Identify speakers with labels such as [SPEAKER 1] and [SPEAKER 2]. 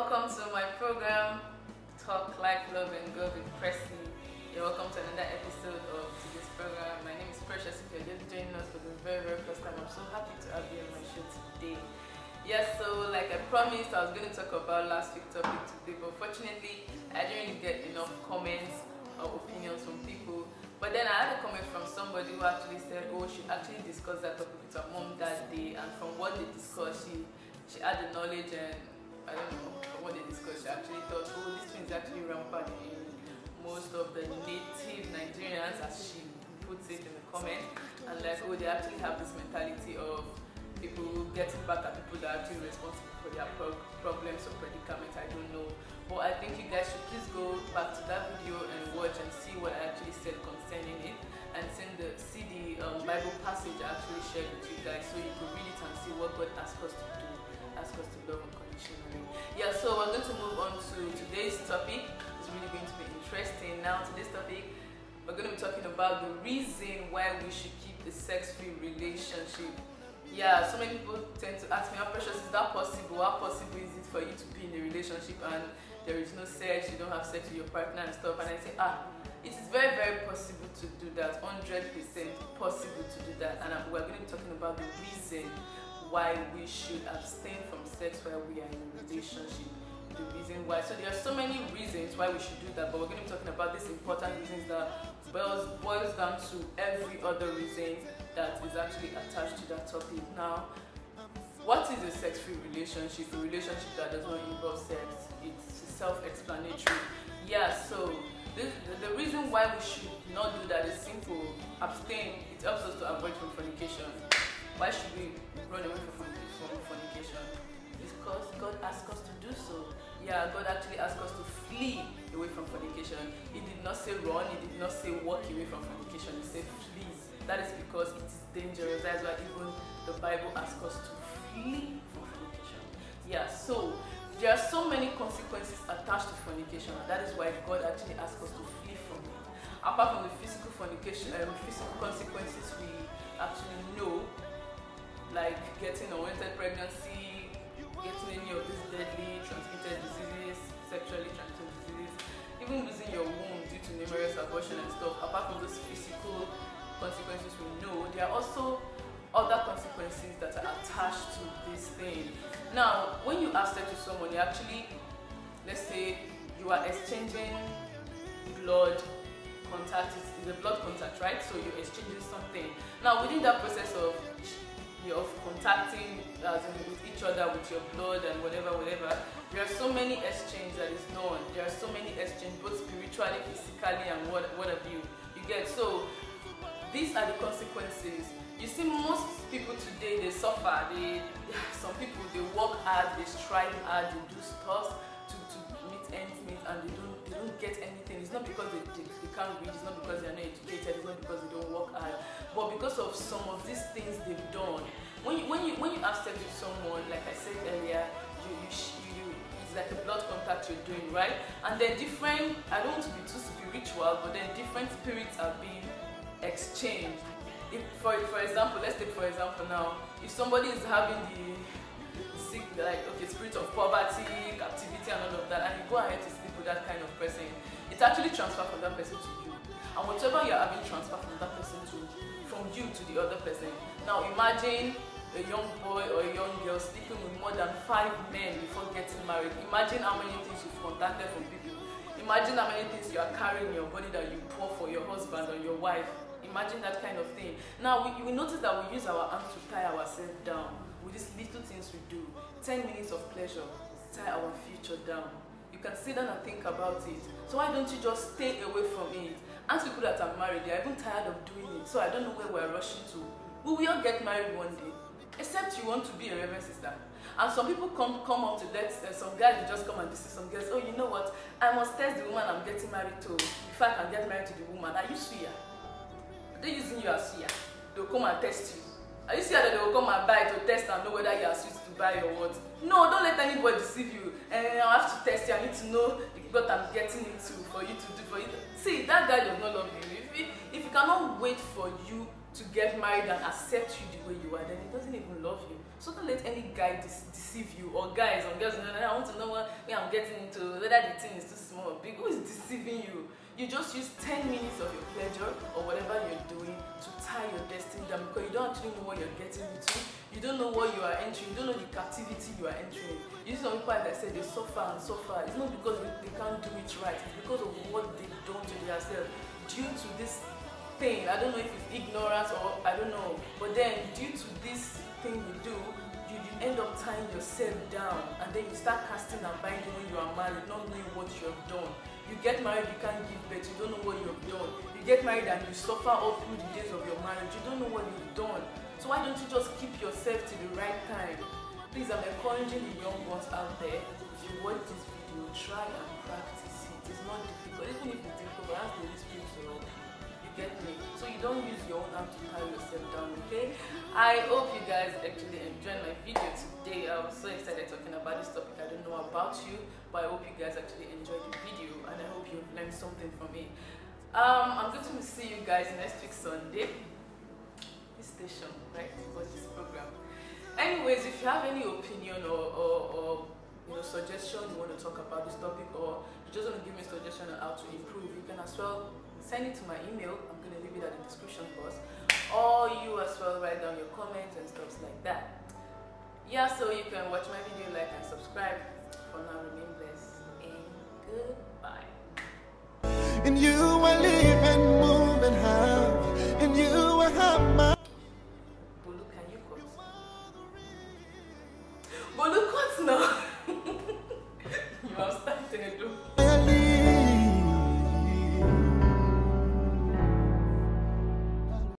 [SPEAKER 1] welcome to my program, Talk Life, Love and Go with Presley. You're welcome to another episode of today's program. My name is Precious. If you're just joining us for the very first time, I'm so happy to have you on my show today. Yes, so like I promised, I was going to talk about last week's topic today, but fortunately, I didn't really get enough comments or opinions from people. But then I had a comment from somebody who actually said, oh, she actually discussed that topic with her mom that day, and from what they discussed, she had the knowledge, and I don't know, from what they discussed, she actually thought, oh, this thing is actually rampant in most of the native Nigerians, as she puts it in the comment, and like, oh, they actually have this mentality of people getting back at people that are actually responsible for their problems or predicaments. I don't know, but I think you guys should please go back to that video and watch and see what I actually said concerning it, and see the Bible passage I actually shared with you guys, so you could read it and see what God asked us to do, asked us to love unconditionally. Yeah, so we're going to move on to today's topic. It's really going to be interesting. Now, today's topic, we're going to be talking about the reason why we should keep a sex-free relationship. Yeah, so many people tend to ask me, how precious is that possible? How possible is it for you to be in a relationship and there is no sex, you don't have sex with your partner and stuff? And I say, it is very possible to do that, 100% possible to do that. And we're going to be talking about the reason why we should abstain from sex while we are in a relationship. The reason why. So there are so many reasons why we should do that, but we're going to be talking about these important reasons that boils down to every other reason that is actually attached to that topic. Now, what is a sex-free relationship? A relationship that does not involve sex. It's self-explanatory. Yeah, so the reason why we should not do that is simple. Abstain. It helps us to avoid from fornication. Why should we run away from fornication? It's because God asked us to do so. Yeah, God actually asked us to flee away from fornication. He did not say run, he did not say walk away from fornication, he said flee. That is because it is dangerous. That's why even the Bible asks us to flee from fornication. Yeah, so there are so many consequences attached to fornication, and that is why God actually asks us to flee from it. Apart from the physical fornication, physical consequences we actually know, like getting unwanted pregnancy, getting any of these deadly transmitted diseases, sexually transmitted diseases, even losing your womb due to numerous abortion and stuff. Apart from those physical consequences we know, there are also other consequences that are attached to this thing. Now, when you have sex with someone, you actually, let's say you are exchanging blood contact, it's a blood contact, right? So you're exchanging something. Now, within that process of contacting with each other with your blood and whatever, there are so many exchange that is done. There are so many exchange, both spiritually, physically, and what have you get. So these are the consequences. You see, most people today, they suffer. Some people, they work hard, they strive hard, they do stuff to meet ends meet, and they don't get anything. It's not because they can't read, it's not because they're not educated, it's not because they don't work hard, but because of some of these things they've done. When you have sex with someone, like I said earlier, it's like a blood contact you're doing, right? And then different, I don't want to be too spiritual, but then different spirits are being exchanged. If, for example, let's take for example now, if somebody is having the sick, like, okay, spirit of poverty, captivity and all of that, and you go ahead to sleep with that kind of person, it's actually transferred from that person to you. And whatever you're having transferred from that person from you to the other person. Now imagine a young boy or a young girl sleeping with more than 5 men before getting married. Imagine how many things you've contacted from people. Imagine how many things you are carrying in your body that you pour for your husband or your wife. Imagine that kind of thing. Now, we notice that we use our hands to tie ourselves down with these little things we do. 10 minutes of pleasure, tie our future down. You can sit down and think about it. So why don't you just stay away from it? Ask people that are married, they are even tired of doing it. So I don't know where we're rushing to. We will all get married one day. Except you want to be a reverend sister. And some people come up to that, some guys will just come and visit some girls. Oh, you know what? I must test the woman I'm getting married to. If I can get married to the woman, are you swear? They're using you as fear. They'll come and test you. Are you see that they will come and buy to test and know whether you are sweet to buy or what? No, don't let anybody deceive you. And I have to test you. I need to know what I'm getting into for you to do for you. See, that guy does not love you. If he cannot wait for you to get married and accept you the way you are, then he doesn't even love you. So don't let any guy deceive you, or guys or girls. I want to know what I'm getting into, whether the thing is too small or big. Who is deceiving you? You just use 10 minutes of your pleasure or whatever you're doing to tie your destiny down, because you don't actually know what you're getting into. You don't know what you are entering. You don't know the captivity you are entering. You see some people, like I said, they suffer and suffer. It's not because they can't do it right. It's because of what they've done to themselves due to this thing. I don't know if it's ignorance or I don't know. But then due to this thing you do, you end up tying yourself down, and then you start casting and binding when you are married, not knowing what you have done. You get married, you can't give birth, you don't know what you have done. You get married and you suffer all through the days of your marriage, you don't know what you've done. So why don't you just keep yourself to the right time? Please, I'm encouraging the young ones out there. If you watch this video, try and practice it. It's not difficult. Even if it's difficult, ask the Holy Spirit to help you. You get me? So you don't use your own hand to carry yourself down, okay? I hope you guys actually enjoyed my video today. I was so excited talking about this topic. I don't know about you, but I hope you guys actually enjoyed the video, and I hope you've learned something from it. I'm going to see you guys next week Sunday. This station, right? For this program. Anyways, if you have any opinion or suggestion you want to talk about this topic, or you just want to give me a suggestion on how to improve, you can as well send it to my email. I'm going to leave it at the description box, or you as well write down your comments and stuff like that. Yeah, so you can watch my video, like and subscribe. For now, remain blessed and goodbye.
[SPEAKER 2] In you I live and